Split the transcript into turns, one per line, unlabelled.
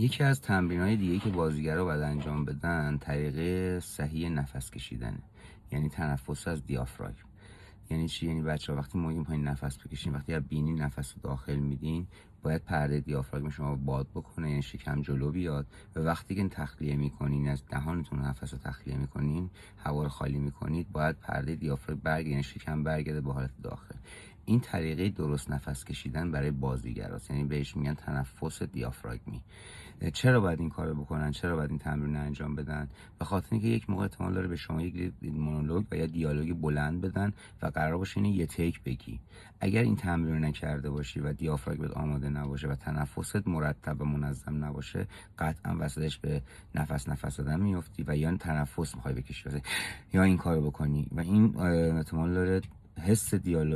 یکی از تمرین‌های دیگه که بازیگرا باید انجام بدن طریقه صحیح نفس کشیدنه، یعنی تنفس از دیافراگم. یعنی چی؟ یعنی بچه‌ها وقتی ما میگیم پایین نفس بکشین، وقتی از بینی نفس رو داخل میدین باید پرده دیافراگم شما باد بکنه، یعنی شکم جلو بیاد، و وقتی که تخلیه میکنین از دهانتون نفس رو تخلیه میکنین، هوا رو خالی میکنید، باید پرده دیافراگم برگرده، یعنی شکم برگرده به حالت داخل. این طریقه درست نفس کشیدن برای بازیگراست، یعنی بهش میگن تنفس دیافراگمی. چرا باید این کارو بکنن؟ چرا باید این تمرین رو انجام بدن؟ به خاطر اینکه یک موقع احتمال داره به شما یک مونولوگ و یا دیالوگ بلند بدن و قرار باشه اینو یه تیک بگی. اگر این تمرین رو نکرده باشی و دیافراگمت آماده نباشه و تنفست مرتب و منظم نباشه، قطعا وسطش به نفس دادن میافتی و یا تنفس میخوای بکشی یا این کارو بکنی و این احتمال داره حس دیالوگ